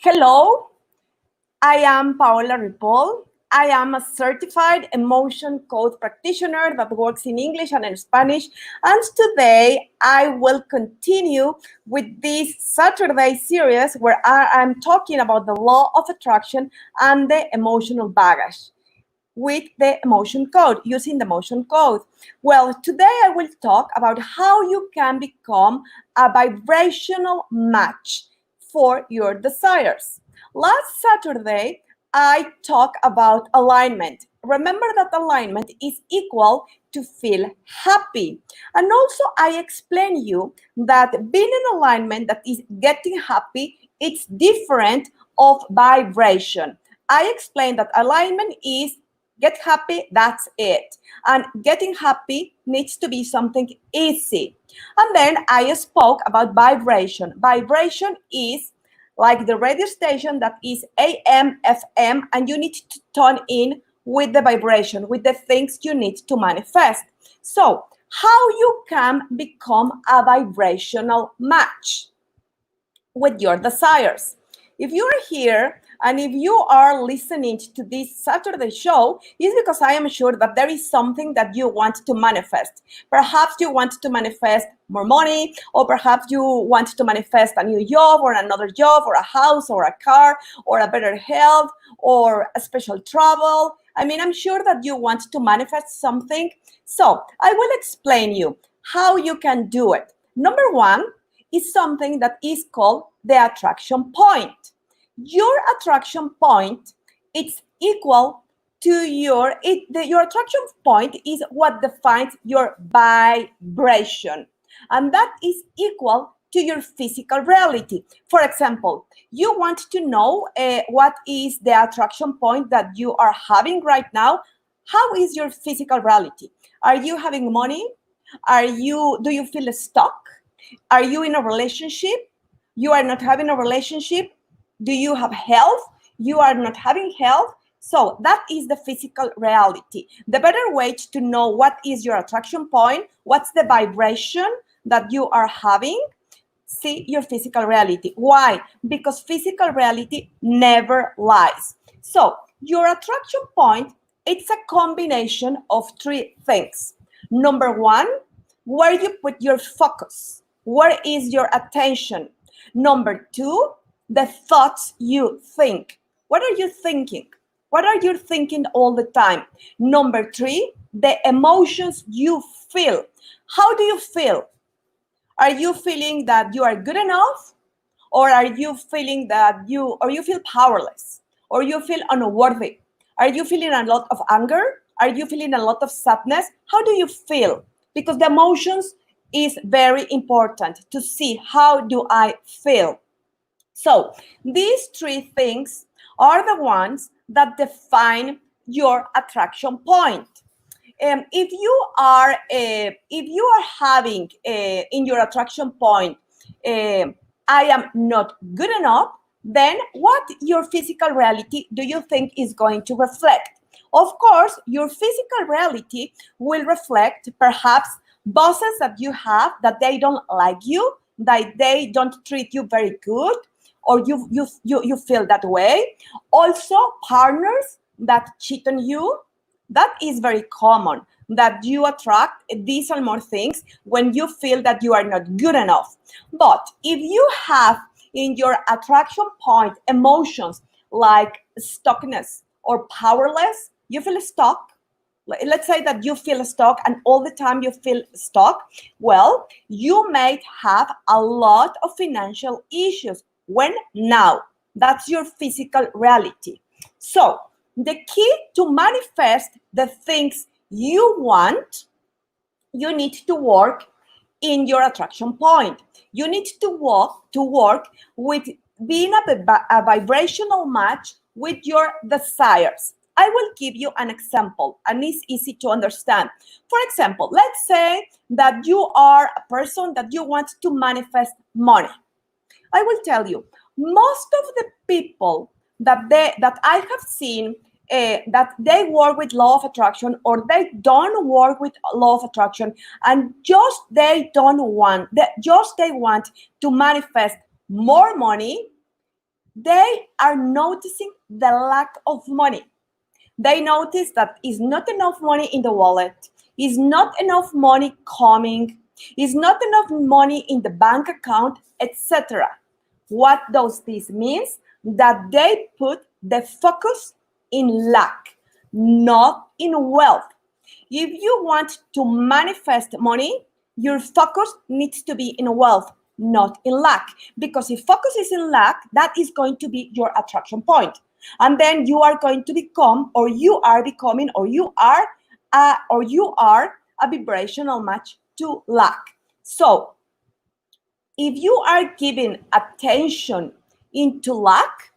Hello, I am Paola Ripoll. I am a certified emotion code practitioner that works in English and in Spanish. And today I will continue with this Saturday series where I am talking about the law of attraction and the emotional baggage with the emotion code, using the emotion code. Well, today I will talk about how you can become a vibrational match for your desires. Last Saturday, I talked about alignment. Remember that alignment is equal to feel happy. And also I explained you that being in alignment, that is getting happy, it's different of vibration. I explained that alignment is get happy, that's it. And getting happy needs to be something easy. And then I spoke about vibration. Vibration is like the radio station that is AM, FM, and you need to tune in with the vibration, with the things you need to manifest. So, how you can become a vibrational match with your desires. If you're here and if you are listening to this Saturday show, it's because I am sure that there is something that you want to manifest. Perhaps you want to manifest more money, or perhaps you want to manifest a new job or another job or a house or a car or a better health or a special travel. I mean, I'm sure that you want to manifest something. So I will explain you how you can do it. Number one, is something that is called the attraction point. Your attraction point is equal to your attraction point is what defines your vibration, and that is equal to your physical reality. For example, you want to know what is the attraction point that you are having right now. How is your physical reality? Are you having money? Do you feel stuck? Are you in a relationship? You are not having a relationship? Do you have health? You are not having health? So that is the physical reality. The better way to know what is your attraction point, what's the vibration that you are having, see your physical reality. Why? Because physical reality never lies. So your attraction point, it's a combination of three things. Number one, where you put your focus. Where is your attention? Number two, the thoughts you think. What are you thinking? What are you thinking all the time? Number three, the emotions you feel. How do you feel? Are you feeling that you are good enough? Or are you feeling that you feel powerless? Or you feel unworthy? Are you feeling a lot of anger? Are you feeling a lot of sadness? How do you feel? Because the emotions is very important to see how do I feel. So these three things are the ones that define your attraction point. If you are having in your attraction point, I am not good enough, then what your physical reality do you think is going to reflect? Of course, your physical reality will reflect perhaps bosses that you have that they don't like you, that they don't treat you very good, or you feel that way. Also, partners that cheat on you, that is very common, that you attract these and more things when you feel that you are not good enough. But if you have in your attraction point emotions like stuckness or powerless, you feel stuck. Let's say that you feel stuck and all the time you feel stuck. Well, you may have a lot of financial issues. When? Now. That's your physical reality. So the key to manifest the things you want, you need to work in your attraction point. You need to work with being a vibrational match with your desires. I will give you an example, and it's easy to understand. For example, let's say that you are a person that you want to manifest money. I will tell you, most of the people that I have seen that they work with law of attraction or they don't work with law of attraction, and they want to manifest more money. They are noticing the lack of money. They notice that is not enough money in the wallet, is not enough money coming, is not enough money in the bank account, etc. What does this mean? That they put the focus in lack, not in wealth. If you want to manifest money, your focus needs to be in wealth, not in lack. Because if focus is in lack, that is going to be your attraction point. And then you are going to become, or you are becoming, or you are a vibrational match to lack. So if you are giving attention into lack,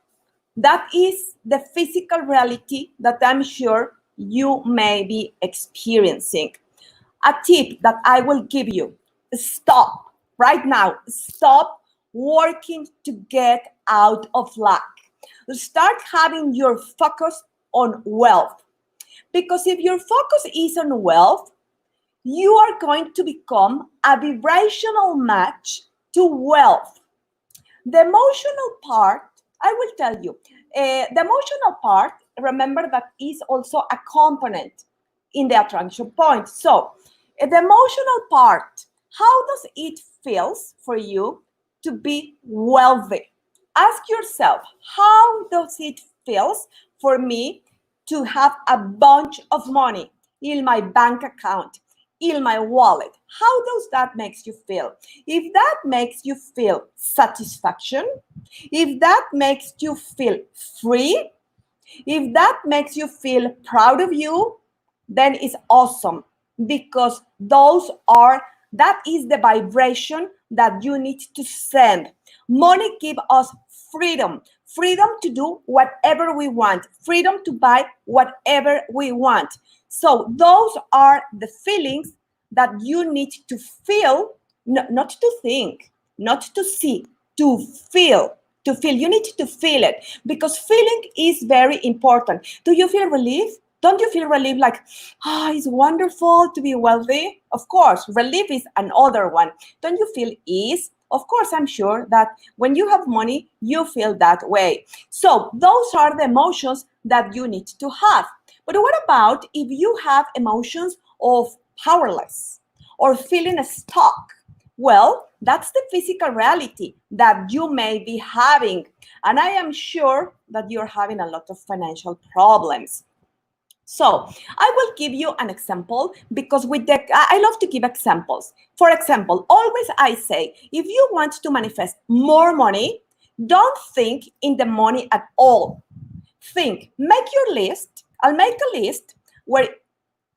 that is the physical reality that I'm sure you may be experiencing. A tip that I will give you: stop right now, stop working to get out of lack. Start having your focus on wealth. Because if your focus is on wealth, you are going to become a vibrational match to wealth. The emotional part, I will tell you, the emotional part, remember that is also a component in the attraction point. So, the emotional part, how does it feels for you to be wealthy? Ask yourself, how does it feels for me to have a bunch of money in my bank account, in my wallet? How does that makes you feel? If that makes you feel satisfaction, if that makes you feel free, if that makes you feel proud of you, then it's awesome, because that is the vibration that you need to send. Money gives us freedom, freedom to do whatever we want, freedom to buy whatever we want. So those are the feelings that you need to feel, not to think, not to see, to feel. To feel, you need to feel it, because feeling is very important. Do you feel relief? Don't you feel relief, like, it's wonderful to be wealthy? Of course, relief is another one. Don't you feel ease? Of course, I'm sure that when you have money, you feel that way. So those are the emotions that you need to have. But what about if you have emotions of powerless or feeling stuck? Well, that's the physical reality that you may be having. And I am sure that you're having a lot of financial problems. So I will give you an example, because I love to give examples. For example, always I say, if you want to manifest more money, don't think in the money at all. Make your list. I'll make a list where,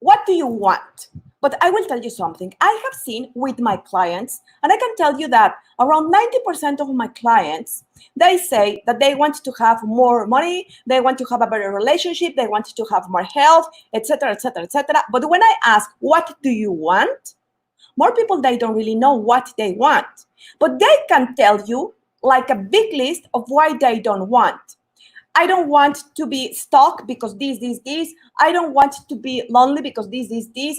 what do you want? But I will tell you something. I have seen with my clients, and I can tell you that around 90% of my clients, they say that they want to have more money, they want to have a better relationship, they want to have more health, etc., etc., etc. But when I ask, what do you want? More people, they don't really know what they want. But they can tell you like a big list of why they don't want. I don't want to be stuck because this. I don't want to be lonely because this.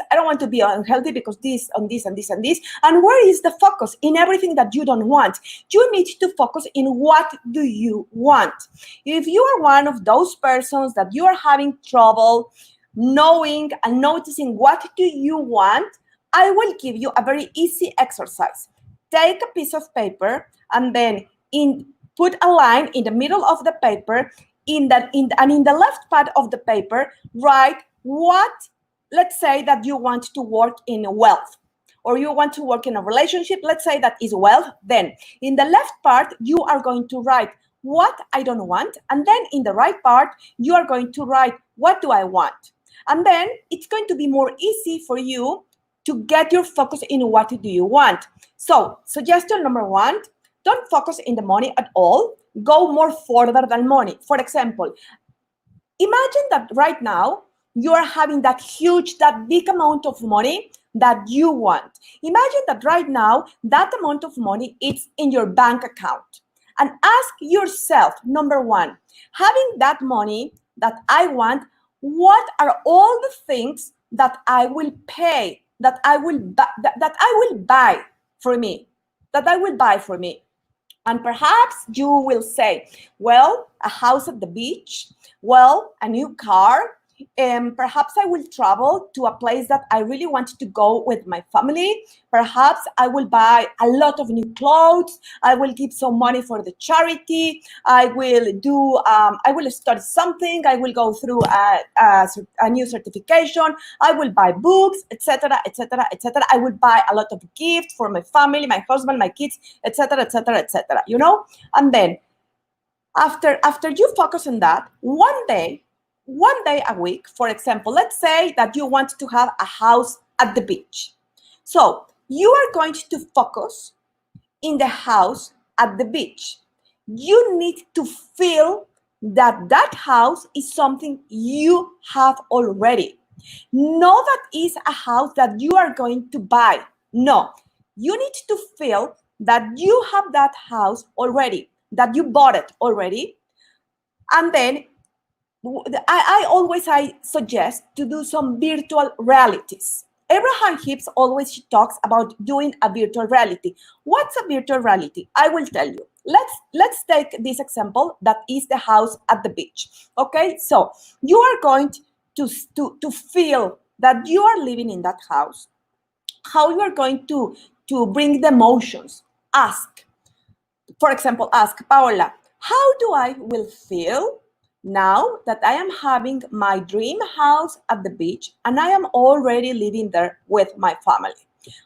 I don't want to be unhealthy because this, and this, and this, and this. And where is the focus? In everything that you don't want. You need to focus in what do you want. If you are one of those persons that you are having trouble knowing and noticing what do you want, I will give you a very easy exercise. Take a piece of paper and then put a line in the middle of the paper. In the left part of the paper, write what. Let's say that you want to work in wealth, or you want to work in a relationship. Let's say that is wealth. Then in the left part, you are going to write what I don't want, and then in the right part, you are going to write what do I want. And then it's going to be more easy for you to get your focus in what do you want. So suggestion number one: don't focus in the money at all. Go more further than money. For example, imagine that right now you are having that big amount of money that you want. Imagine that right now that amount of money is in your bank account. And ask yourself, number one, having that money that I want, what are all the things that I will pay, that I will buy for me, that I will buy for me? And perhaps you will say, well, a house at the beach, well, a new car, and perhaps I will travel to a place that I really want to go with my family. Perhaps I will buy a lot of new clothes. I will give some money for the charity. I will study something. I will go through a new certification. I will buy books, etc., etc., etc. I will buy a lot of gifts for my family, my husband, my kids, etc., etc., etc. And then after you focus on that, one day a week, for example, let's say that you want to have a house at the beach. So you are going to focus in the house at the beach. You need to feel that that house is something you have already. No, that is a house that you are going to buy. No, you need to feel that you have that house already, that you bought it already. And then I suggest to do some virtual realities. Abraham Hicks always talks about doing a virtual reality. What's a virtual reality? I will tell you. Let's take this example that is the house at the beach. Okay, so you are going to feel that you are living in that house. How you are going to bring the emotions. For example, ask Paola, how do I will feel now that I am having my dream house at the beach and I am already living there with my family?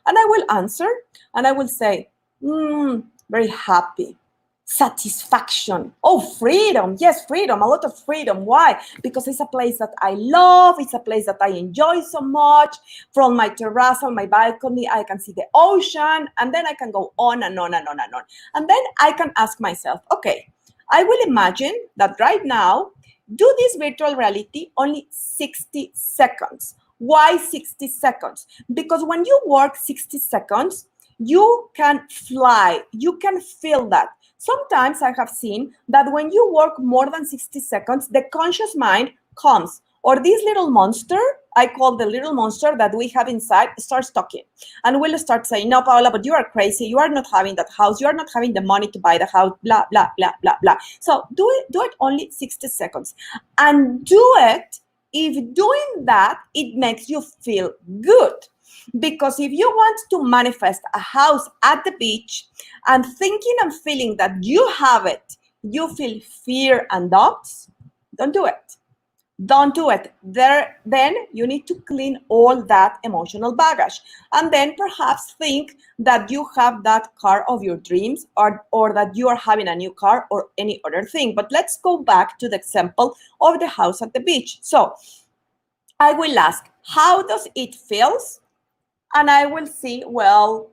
And I will answer and I will say, very happy. Satisfaction. Oh, freedom. Yes, freedom. A lot of freedom. Why? Because it's a place that I love. It's a place that I enjoy so much. From my terrace on my balcony, I can see the ocean. And then I can go on and on and on and on. And then I can ask myself, okay, I will imagine that right now, do this virtual reality only 60 seconds. Why 60 seconds? Because when you work 60 seconds, you can fly. You can feel that. Sometimes I have seen that when you work more than 60 seconds, the conscious mind comes, or this little monster, I call the little monster that we have inside, starts talking. And will start saying, no, Paola, but you are crazy. You are not having that house. You are not having the money to buy the house, blah, blah, blah, blah, blah. So do it only 60 seconds. And do it if doing that, it makes you feel good. Because if you want to manifest a house at the beach and thinking and feeling that you have it, you feel fear and doubts, don't do it. Don't do it. Then you need to clean all that emotional baggage. And then perhaps think that you have that car of your dreams or that you are having a new car or any other thing. But let's go back to the example of the house at the beach. So I will ask, how does it feel? And I will see, well,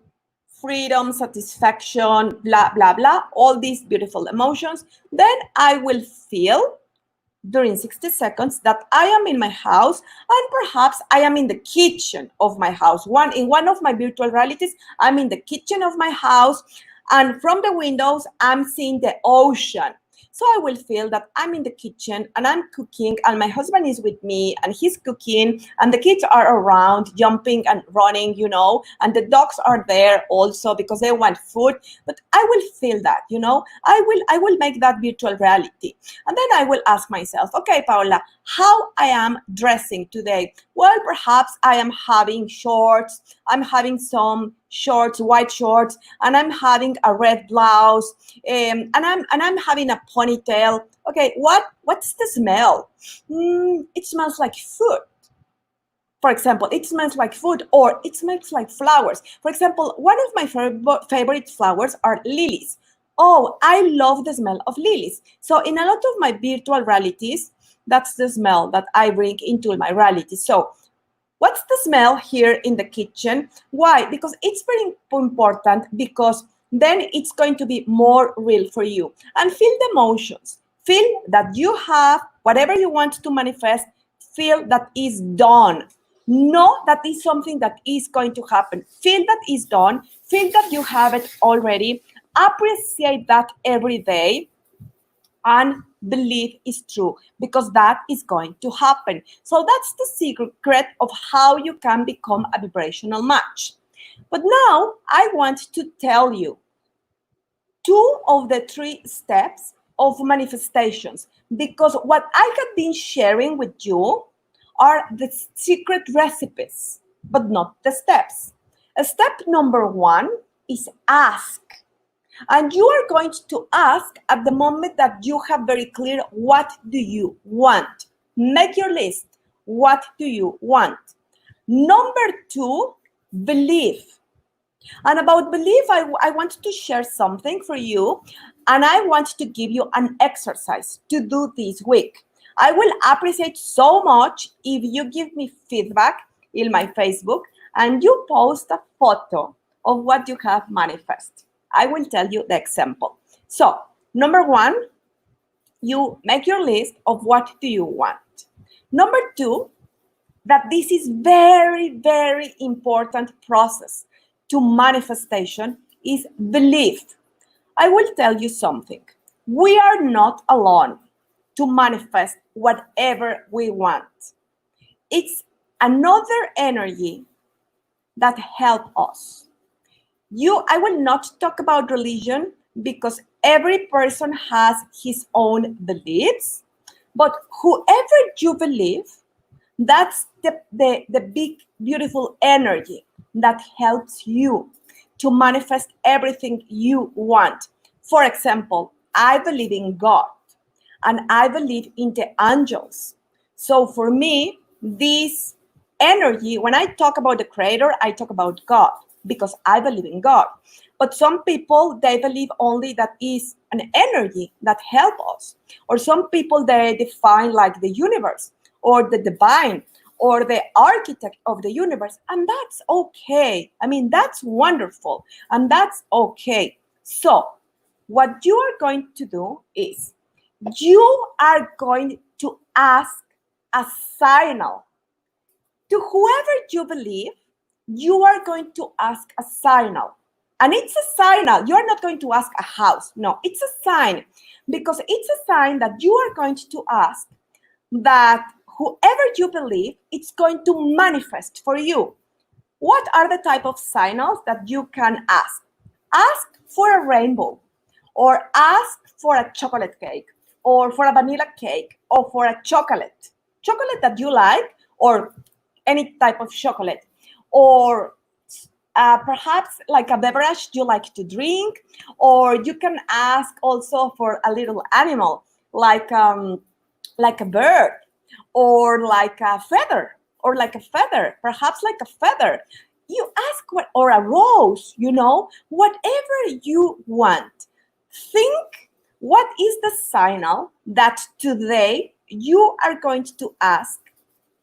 freedom, satisfaction, blah, blah, blah, all these beautiful emotions. Then I will feel during 60 seconds that I am in my house and perhaps I am in the kitchen of my house. In one of my virtual realities, I'm in the kitchen of my house and from the windows, I'm seeing the ocean. So I will feel that I'm in the kitchen and I'm cooking and my husband is with me and he's cooking and the kids are around jumping and running, and the dogs are there also because they want food. But I will feel that, I will make that virtual reality. And then I will ask myself, okay, Paola, how I am dressing today? Well, perhaps I am having shorts. I'm having some shorts, white shorts, and I'm having a red blouse, and I'm having a ponytail. Okay, what's the smell? It smells like food. For example, it smells like food, or it smells like flowers. For example, one of my favorite flowers are lilies. Oh, I love the smell of lilies. So in a lot of my virtual realities, that's the smell that I bring into my reality. So what's the smell here in the kitchen? Why? Because it's very important, because then it's going to be more real for you. And feel the emotions. Feel that you have whatever you want to manifest. Feel that is done. Know that is something that is going to happen. Feel that is done. Feel that you have it already. Appreciate that every day. And believe is true, because that is going to happen. So that's the secret of how you can become a vibrational match. But now I want to tell you two of the three steps of manifestations, because what I have been sharing with you are the secret recipes, but not the steps. Step number one is ask. And you are going to ask at the moment that you have very clear what do you want. Make your list. What do you want? Number two, believe. And about belief, I want to share something for you, and I want to give you an exercise to do this week. I will appreciate so much if you give me feedback in my Facebook and you post a photo of what you have manifested. I will tell you the example. So, number one, you make your list of what do you want. Number two, that this is very, very important process to manifestation is belief. I will tell you something. We are not alone to manifest whatever we want. It's another energy that helps us. I will not talk about religion because every person has his own beliefs, but whoever you believe, that's the big, beautiful energy that helps you to manifest everything you want. For example, I believe in God and I believe in the angels. So for me, this energy, when I talk about the creator, I talk about God because I believe in God. But some people, they believe only that is an energy that helps us. Or some people, they define like the universe or the divine or the architect of the universe. And that's okay. I mean, that's wonderful. And that's okay. So what you are going to do is you are going to ask a signal to whoever you believe. You are going to ask a signal. And it's a signal. You are not going to ask a house. No, it's a sign. Because it's a sign that you are going to ask that whoever you believe, it's going to manifest for you. What are the type of signals that you can ask? Ask for a rainbow, or ask for a chocolate cake, or for a vanilla cake, or for a chocolate that you like, or any type of chocolate, or perhaps like a beverage you like to drink, or you can ask also for a little animal, like a bird, or like a feather, perhaps like a feather. You ask what, or a rose, whatever you want. Think what is the signal that today you are going to ask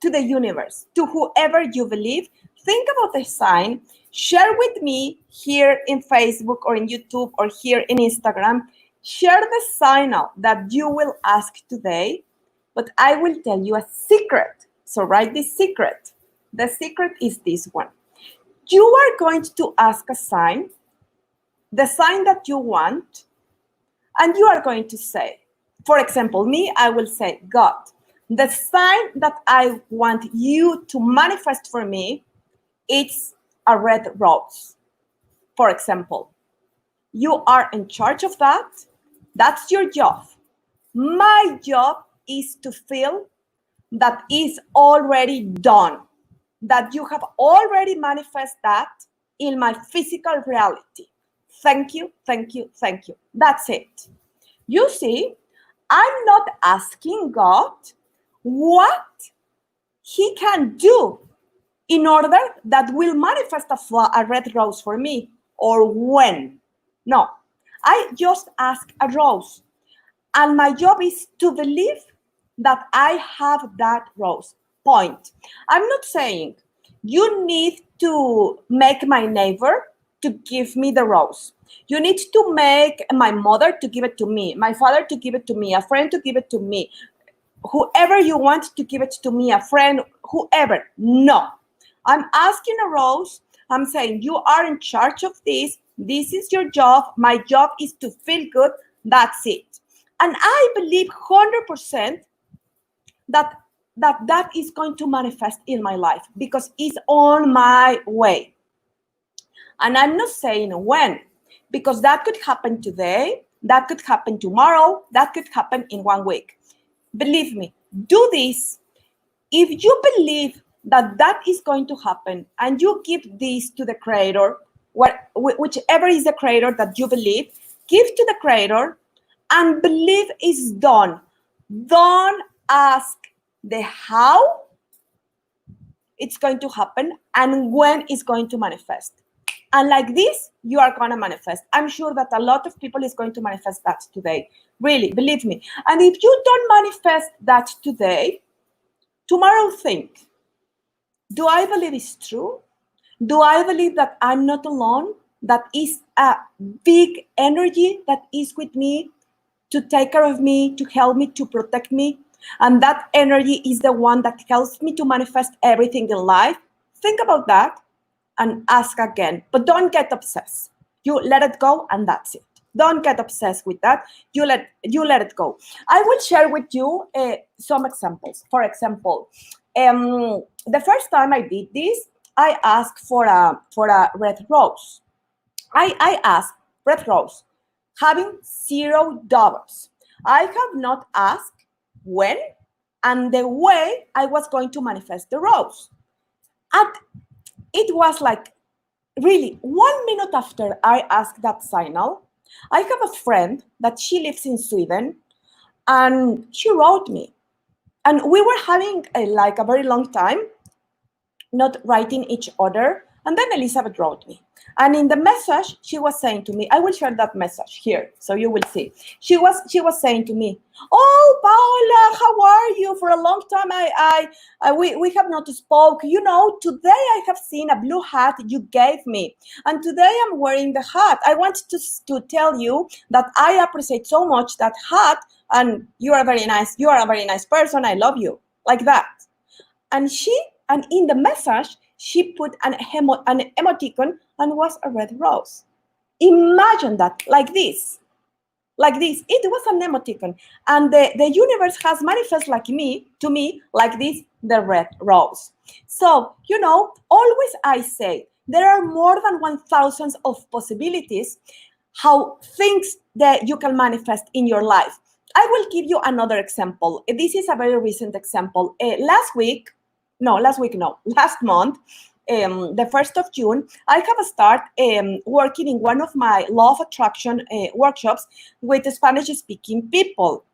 to the universe, to whoever you believe. Think about the sign. Share with me here in Facebook or in YouTube or here in Instagram. Share the signal that you will ask today, but I will tell you a secret. So write this secret. The secret is this one. You are going to ask a sign, the sign that you want, and you are going to say, for example, me, I will say, God, the sign that I want you to manifest for me, it's a red rose. For example, you are in charge of that. That's your job. My job is to feel that is already done, that you have already manifested that in my physical reality. Thank you, thank you, thank you. That's it. You see, I'm not asking God what he can do in order that will manifest a red rose for me, or when. No, I just ask a rose. And my job is to believe that I have that rose. Point. I'm not saying you need to make my neighbor to give me the rose. You need to make my mother to give it to me, my father to give it to me, a friend to give it to me, whoever you want to give it to me, a friend, whoever. No. I'm asking a rose. I'm saying you are in charge of this. This is your job. My job is to feel good. That's it. And I believe 100% that is going to manifest in my life because it's on my way. And I'm not saying when. because that could happen today, that could happen tomorrow, that could happen in 1 week. Believe me, do this. If you believe that that is going to happen and you give this to the creator, whichever is the creator that you believe, give to the creator and believe it's done. Don't ask the how it's going to happen and when it's going to manifest. And like this, you are going to manifest. I'm sure that a lot of people is going to manifest that today. Really, believe me. And if you don't manifest that today, tomorrow think, do I believe it's true? Do I believe that I'm not alone? That is a big energy that is with me to take care of me, to help me, to protect me. And that energy is the one that helps me to manifest everything in life. Think about that and ask again. But don't get obsessed. You let it go and that's it. Don't get obsessed with that. You let it go. I will share with you some examples. For example, the first time I did this, I asked for a red rose. I asked red rose, having $0. I have not asked when and the way I was going to manifest the rose. And it was like really 1 minute after I asked that signal, I have a friend that she lives in Sweden and she wrote me. And we were having a very long time not writing each other. And then Elizabeth wrote me. And in the message, she was saying to me, I will share that message here, so you will see. She was saying to me, oh, Paola, how are you? For a long time, we have not spoke. You know, today I have seen a blue hat you gave me. And today I'm wearing the hat. I want to tell you that I appreciate so much that hat. And you are very nice. You are a very nice person. I love you. Like that. And in the message, she put an emoticon and was a red rose. Imagine that, like this. It was an emoticon. And the universe has manifested to me, like this, the red rose. So, you know, always I say, there are more than 1,000 of possibilities how things that you can manifest in your life. I will give you another example. This is a very recent example. Last month, the 1st of June, I have started working in one of my law of attraction workshops with Spanish-speaking people.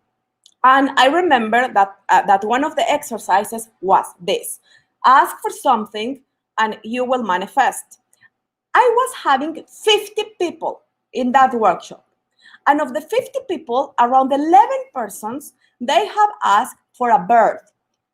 And I remember that one of the exercises was this: ask for something and you will manifest. I was having 50 people in that workshop. And of the 50 people, around 11 persons, they have asked for a bird.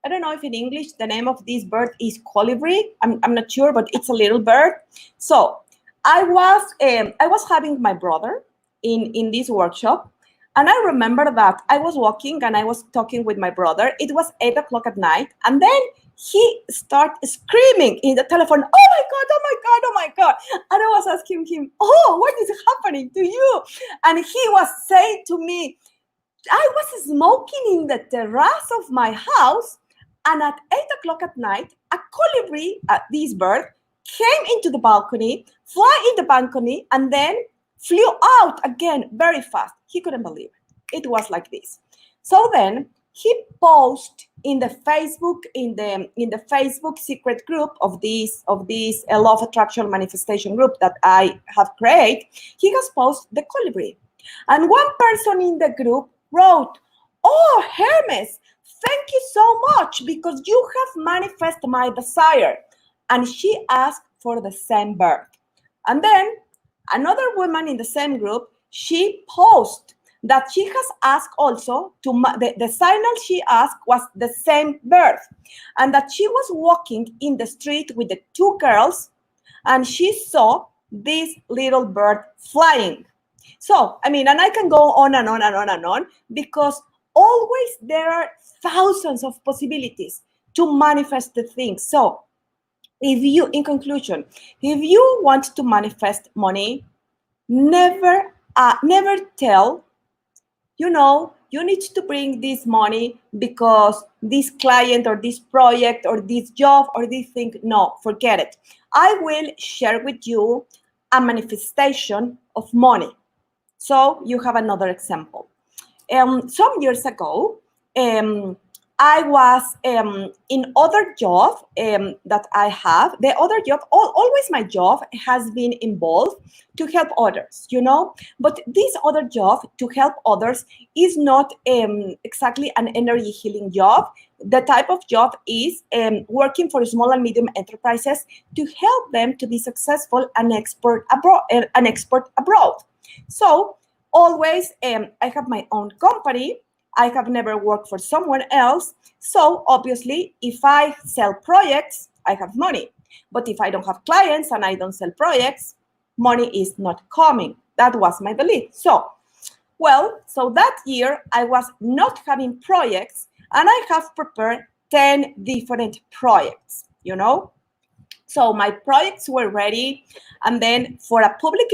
I don't know if in English the name of this bird is colibri. I'm not sure, but it's a little bird. So I was having my brother in this workshop, and I remember that I was walking and I was talking with my brother. It was 8 o'clock at night, and then he started screaming in the telephone, oh my God, oh my God, oh my God. And I was asking him, oh, what is happening to you? And he was saying to me, I was smoking in the terrace of my house, and at 8 o'clock at night, a colibri, this bird, came into the balcony, fly in the balcony, and then flew out again very fast. He couldn't believe it. It was like this. So then he posted in the Facebook, in the Facebook secret group of this law of attraction manifestation group that I have created. He has posted the colibri, and one person in the group wrote, oh, Hermes, thank you so much because you have manifested my desire. And she asked for the same bird. And then another woman in the same group, she posted that she has asked also the signal she asked was the same bird, and that she was walking in the street with the two girls and she saw this little bird flying. So, I mean, and I can go on and on and on and on, because always there are thousands of possibilities to manifest the things. So in conclusion, if you want to manifest money, never tell, you know, you need to bring this money because this client or this project or this job or this thing. No, forget it. I will share with you a manifestation of money. So you have another example. Some years ago, I was in other job that I have. The other job, always my job has been involved to help others, you know. But this other job to help others is not exactly an energy healing job. The type of job is working for small and medium enterprises to help them to be successful and export abroad. So always, I have my own company. I have never worked for someone else. So obviously, if I sell projects, I have money. But if I don't have clients and I don't sell projects, money is not coming. That was my belief. So that year I was not having projects, and I have prepared 10 different projects, you know. So my projects were ready, and then for a public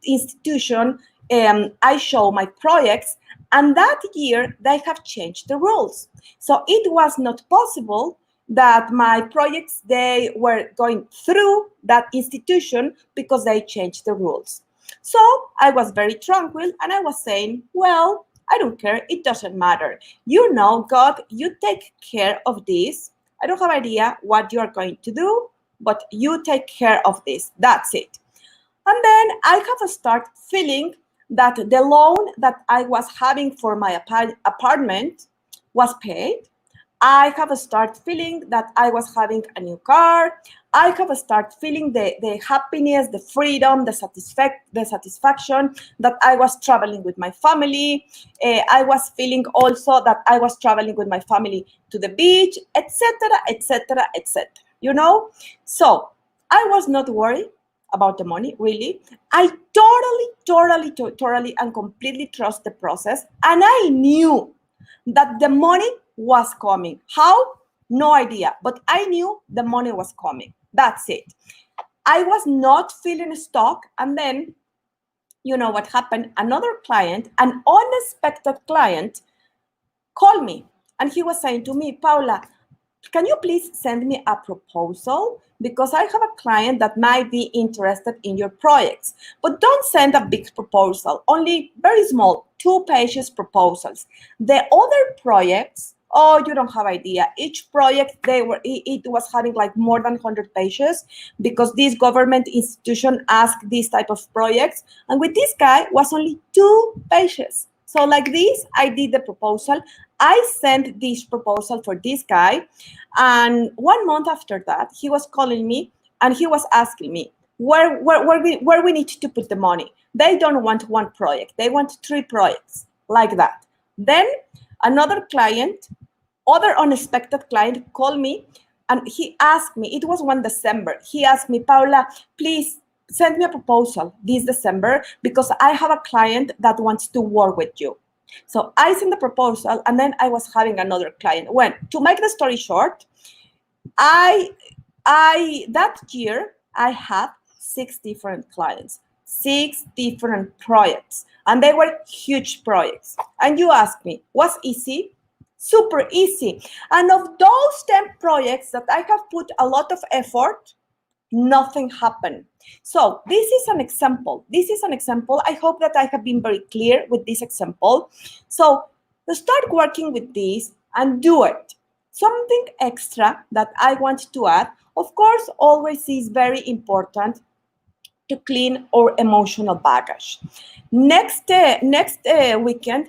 institution, I show my projects, and that year they have changed the rules. So it was not possible that my projects, they were going through that institution because they changed the rules. So I was very tranquil, and I was saying, well, I don't care, it doesn't matter. You know, God, you take care of this. I don't have idea what you are going to do, but you take care of this. That's it. And then I have start feeling that the loan that I was having for my apartment was paid. I have start feeling that I was having a new car. I have start feeling the happiness, the freedom, the satisfaction that I was traveling with my family. I was feeling also that I was traveling with my family to the beach, etc., etc., etc. You know? So I was not worried about the money, really. I totally and completely trust the process. And I knew that the money was coming. How? No idea. But I knew the money was coming. That's it. I was not feeling stuck. And then, you know what happened? Another client, an unexpected client, called me. And he was saying to me, Paula, can you please send me a proposal? Because I have a client that might be interested in your projects. But don't send a big proposal, only very small, 2 pages proposals. The other projects, oh, you don't have idea. Each project, it was having like more than 100 pages because this government institution asked this type of projects. And with this guy was only 2 pages. So like this, I did the proposal. I sent this proposal for this guy. And 1 month after that, he was calling me and he was asking me where we need to put the money. They don't want 1 project. They want 3 projects, like that. Then another client, other unexpected client, called me and he asked me, it was 1 December. He asked me, Paula, please send me a proposal this December because I have a client that wants to work with you. So I sent the proposal, and then I was having another client. When, to make the story short, I that year I had 6 different clients, 6 different projects, and they were huge projects. And you ask me, was easy? Super easy. And of those 10 projects that I have put a lot of effort, nothing happened. So this is an example. I hope that I have been very clear with this example. So start working with this and do it. Something extra that I want to add, of course, always is very important to clean our emotional baggage. Next weekend,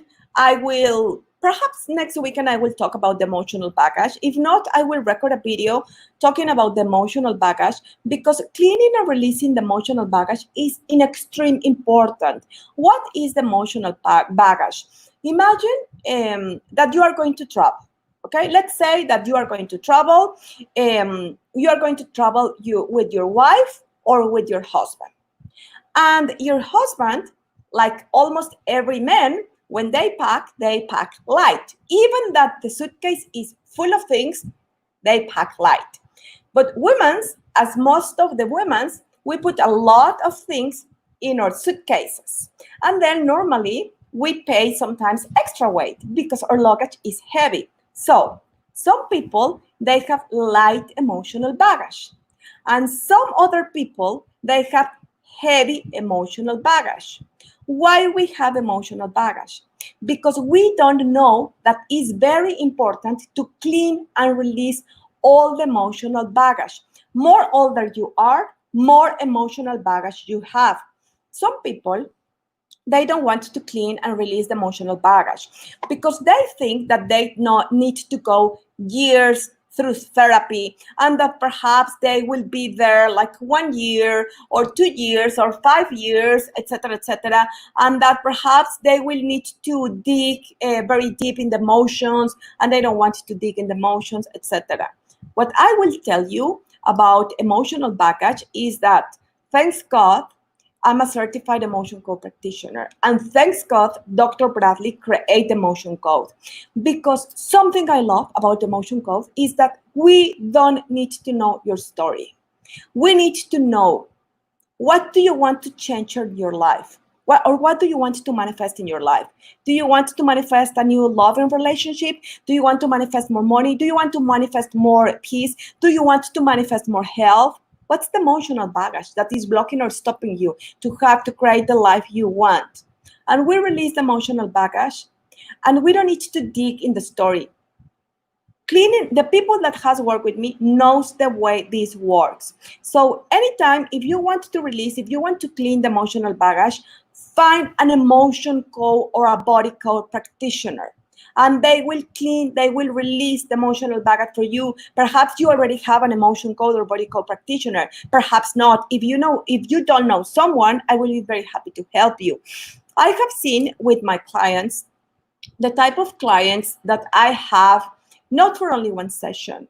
perhaps next weekend I will talk about the emotional baggage. If not, I will record a video talking about the emotional baggage, because cleaning and releasing the emotional baggage is in extreme important. What is the emotional baggage? Imagine that you are going to travel. Okay, let's say that you are going to travel. You are going to travel with your wife or with your husband. And your husband, like almost every man, when they pack light. Even that the suitcase is full of things, they pack light. But women's, as most of the women's, we put a lot of things in our suitcases. And then normally we pay sometimes extra weight because our luggage is heavy. So some people, they have light emotional baggage. And some other people, they have heavy emotional baggage. Why we have emotional baggage? Because we don't know that it's very important to clean and release all the emotional baggage. More older you are, more emotional baggage you have. Some people, they don't want to clean and release the emotional baggage because they think that they not need to go years through therapy, and that perhaps they will be there like 1 year or 2 years or 5 years, etc., and that perhaps they will need to dig very deep in the emotions, and they don't want to dig in the emotions, etc. What I will tell you about emotional baggage is that, thanks God, I'm a certified emotion code practitioner. And thanks God, Dr. Bradley created emotion code. Because something I love about emotion code is that we don't need to know your story. We need to know, what do you want to change in your life? What do you want to manifest in your life? Do you want to manifest a new love and relationship? Do you want to manifest more money? Do you want to manifest more peace? Do you want to manifest more health? What's the emotional baggage that is blocking or stopping you to have to create the life you want? And we release the emotional baggage, and we don't need to dig in the story. Cleaning, the people that has worked with me knows the way this works. So anytime, if you want to release, if you want to clean the emotional baggage, find an emotion code or a body code practitioner, and they will clean, they will release the emotional baggage for you. Perhaps you already have an emotion code or body code practitioner, perhaps not. If you don't know someone, I will be very happy to help you. I have seen with my clients, the type of clients that I have, not for only one session,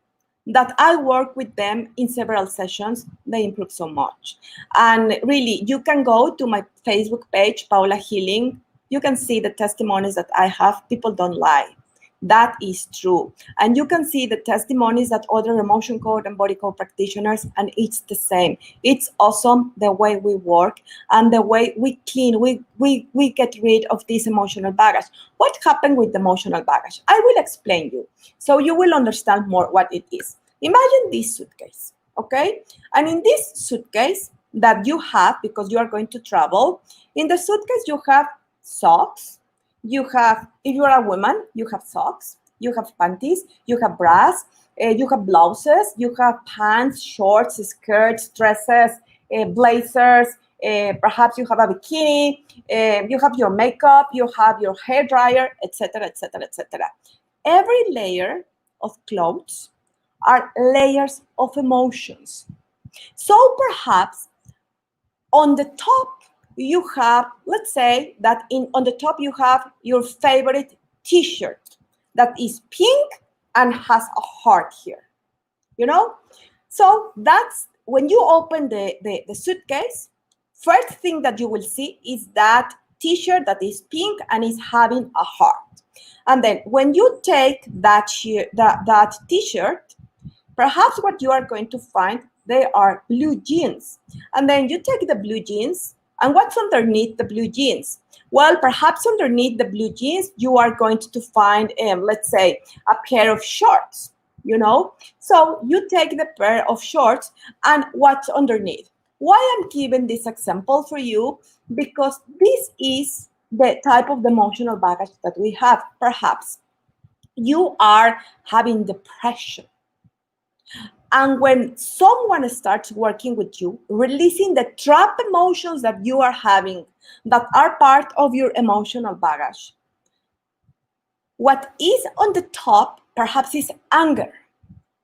that I work with them in several sessions, they improve so much. And really, you can go to my Facebook page, Paola Healing. You can see the testimonies that I have. People don't lie. That is true. And you can see the testimonies that other emotion code and body code practitioners, and it's the same. It's awesome the way we work and the way we clean, we get rid of this emotional baggage. What happened with the emotional baggage? I will explain you so you will understand more what it is. Imagine this suitcase, okay? And in this suitcase that you have, because you are going to travel, in the suitcase you have socks, you have, if you're a woman, you have socks, you have panties, you have bras, you have blouses, you have pants, shorts, skirts, dresses, blazers, perhaps you have a bikini, you have your makeup, you have your hair dryer, etc., etc., etc. Every layer of clothes are layers of emotions. So perhaps on the top, you have, let's say that on the top you have your favorite t-shirt that is pink and has a heart here, you know? So that's when you open the suitcase, first thing that you will see is that t-shirt that is pink and is having a heart. And then when you take that t-shirt, perhaps what you are going to find, they are blue jeans. And then you take the blue jeans, and what's underneath the blue jeans? Well, perhaps underneath the blue jeans, you are going to find, let's say, a pair of shorts, you know? So you take the pair of shorts, and what's underneath? Why I'm giving this example for you? Because this is the type of emotional baggage that we have. Perhaps you are having depression. And when someone starts working with you, releasing the trapped emotions that you are having, that are part of your emotional baggage, what is on the top perhaps is anger.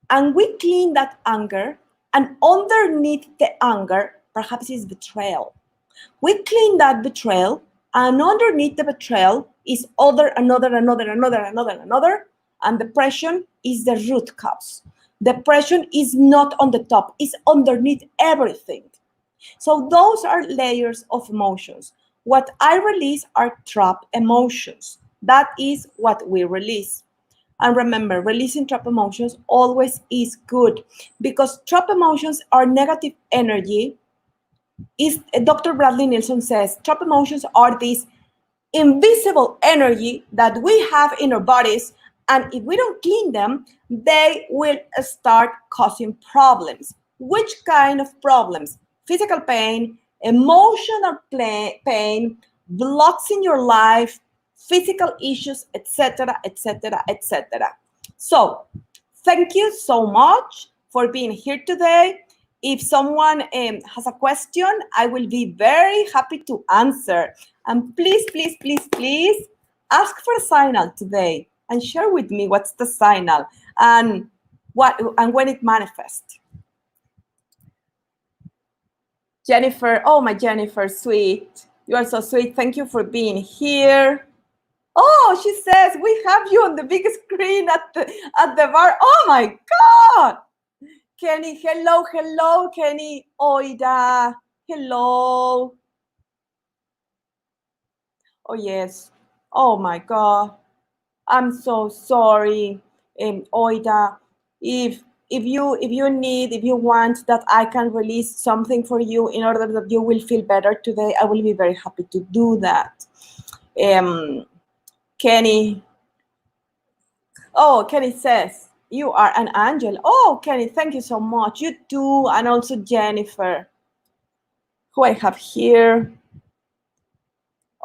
And we clean that anger, and underneath the anger, perhaps is betrayal. We clean that betrayal, and underneath the betrayal is another, and depression is the root cause. Depression is not on the top, it's underneath everything. So those are layers of emotions. What I release are trapped emotions. That is what we release. And remember, releasing trapped emotions always is good, because trapped emotions are negative energy. Dr. Bradley Nilsson says trapped emotions are this invisible energy that we have in our bodies, and if we don't clean them, they will start causing problems. Which kind of problems? Physical pain, emotional pain, blocks in your life, physical issues, etc., etc., etc. So, thank you so much for being here today. If someone has a question, I will be very happy to answer. And please, please, please, please ask for a signal today and share with me what's the signal and when it manifests. Jennifer, oh my Jennifer, sweet. You are so sweet. Thank you for being here. Oh, she says we have you on the big screen at the bar. Oh my God. Kenny, hello, Kenny. Oida, hello. Oh yes. Oh my God. I'm so sorry, Oida. If you want that I can release something for you in order that you will feel better today, I will be very happy to do that. Kenny. Oh, Kenny says you are an angel. Oh, Kenny, thank you so much. You too, and also Jennifer, who I have here.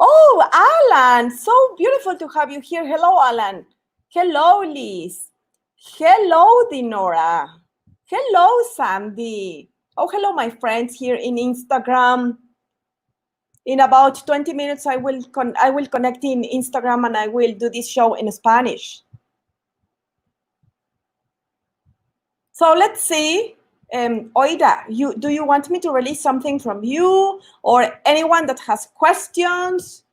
Oh, Alan, so beautiful to have you here. Hello, Alan. Hello, Liz. Hello, Dinora. Hello, Sandy. Oh, hello, my friends here in Instagram. In about 20 minutes, I will connect in Instagram and I will do this show in Spanish. So let's see. Oida, do you want me to release something from you or anyone that has questions?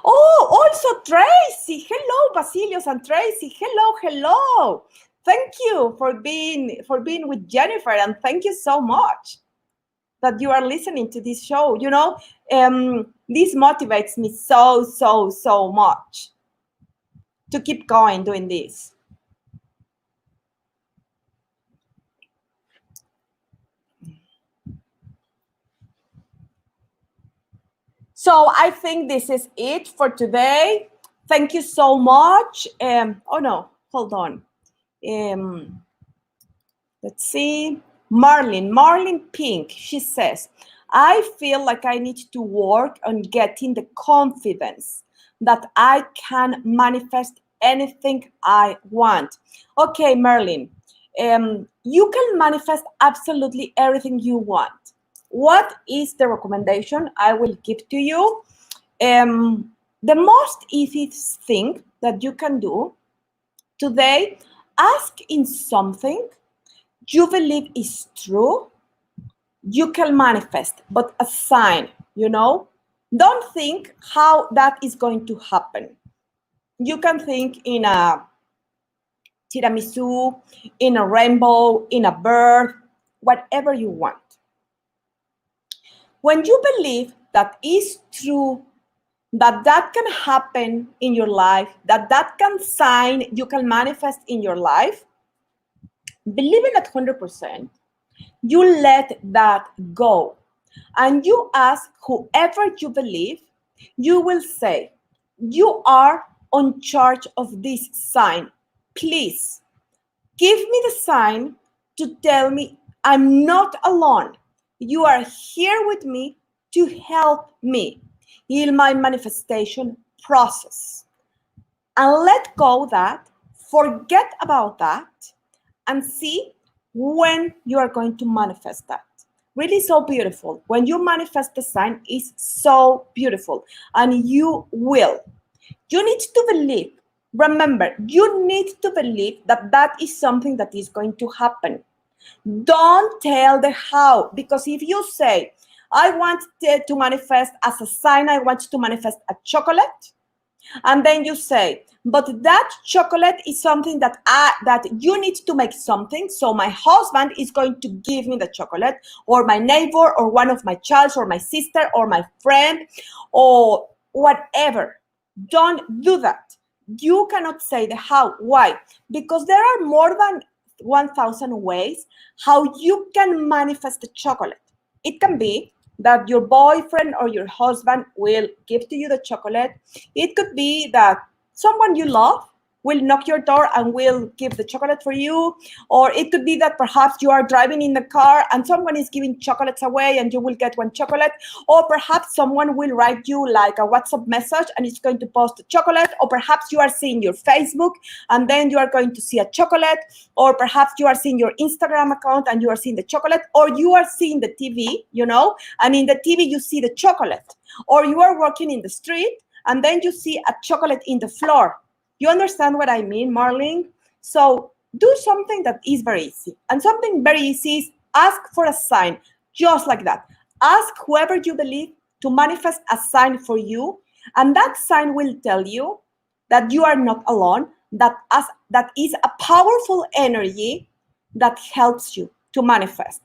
Oh, also Tracy. Hello, Basilios and Tracy. Hello. Thank you for being with Jennifer, and thank you so much that you are listening to this show. You know, this motivates me so much to keep going doing this. So I think this is it for today. Thank you so much. Oh no, hold on. Let's see. Marlene Pink, she says, I feel like I need to work on getting the confidence that I can manifest anything I want. Okay, Marlene, you can manifest absolutely everything you want. What is the recommendation I will give to you? The most easy thing that you can do today, ask in something you believe is true, you can manifest, but a sign, you know? Don't think how that is going to happen. You can think in a tiramisu, in a rainbow, in a bird, whatever you want. When you believe that is true, that can happen in your life, that can sign, you can manifest in your life, believe in it 100%, you let that go. And you ask whoever you believe, you will say, you are on charge of this sign. Please give me the sign to tell me I'm not alone. You are here with me to help me in my manifestation process. And let go that, forget about that, and see when you are going to manifest that. Really so beautiful. When you manifest the sign, is so beautiful. And you will. You need to believe. Remember, you need to believe that that is something that is going to happen. Don't tell the how, because if you say, I want to manifest as a sign, I want to manifest a chocolate, and then you say, but that chocolate is something that you need to make something, so my husband is going to give me the chocolate, or my neighbor, or one of my childs, or my sister, or my friend, or whatever. Don't do that. You cannot say the how. Why? Because there are more than 1,000 ways how you can manifest the chocolate. It can be that your boyfriend or your husband will give to you the chocolate. It could be that someone you love will knock your door and will give the chocolate for you. Or it could be that perhaps you are driving in the car and someone is giving chocolates away and you will get one chocolate. Or perhaps someone will write you like a WhatsApp message and it's going to post a chocolate. Or perhaps you are seeing your Facebook and then you are going to see a chocolate. Or perhaps you are seeing your Instagram account and you are seeing the chocolate. Or you are seeing the TV, and in the TV you see the chocolate. Or you are walking in the street and then you see a chocolate in the floor. You understand what I mean, Marlene? So do something that is very easy. And something very easy is ask for a sign, just like that. Ask whoever you believe to manifest a sign for you. And that sign will tell you that you are not alone, that is a powerful energy that helps you to manifest.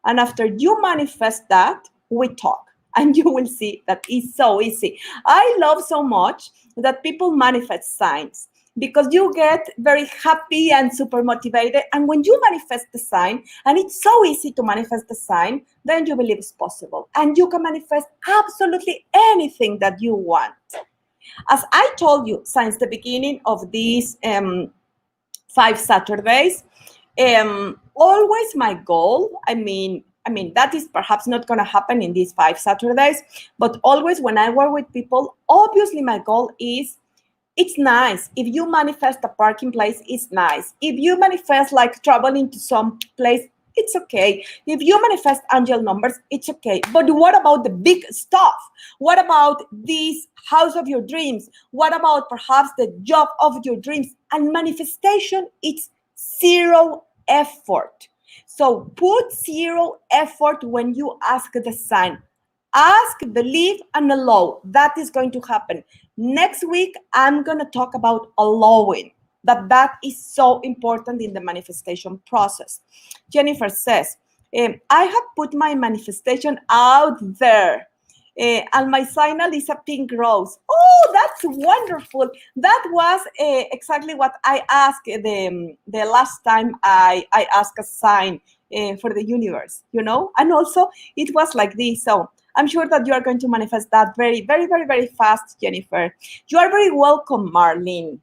And after you manifest that, we talk. And you will see that it's so easy. I love so much that people manifest signs because you get very happy and super motivated. And when you manifest the sign, and it's so easy to manifest the sign, then you believe it's possible. And you can manifest absolutely anything that you want. As I told you since the beginning of these 5 Saturdays, always my goal, I mean, that is perhaps not going to happen in these 5 Saturdays, but always when I work with people, obviously my goal is, it's nice. If you manifest a parking place, it's nice. If you manifest like traveling to some place, it's okay. If you manifest angel numbers, it's okay. But what about the big stuff? What about this house of your dreams? What about perhaps the job of your dreams? And manifestation, it's 0 effort. So put 0 effort when you ask the sign. Ask, believe, and allow. That is going to happen. Next week, I'm going to talk about allowing. That is so important in the manifestation process. Jennifer says, I have put my manifestation out there. And my signal is a pink rose. Oh, that's wonderful. That was exactly what I asked the last time I asked a sign for the universe, and also it was like this. So I'm sure that you are going to manifest that very, very, very, very fast, Jennifer. You are very welcome, Marlene.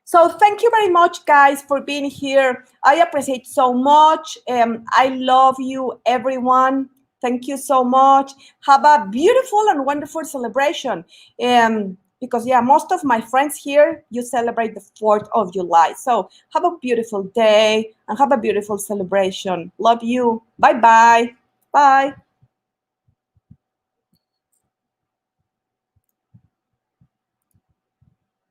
So thank you very much, guys, for being here. I appreciate so much. I love you, everyone. Thank you so much. Have a beautiful and wonderful celebration. Because, most of my friends here, you celebrate the 4th of July. So have a beautiful day and have a beautiful celebration. Love you. Bye-bye. Bye.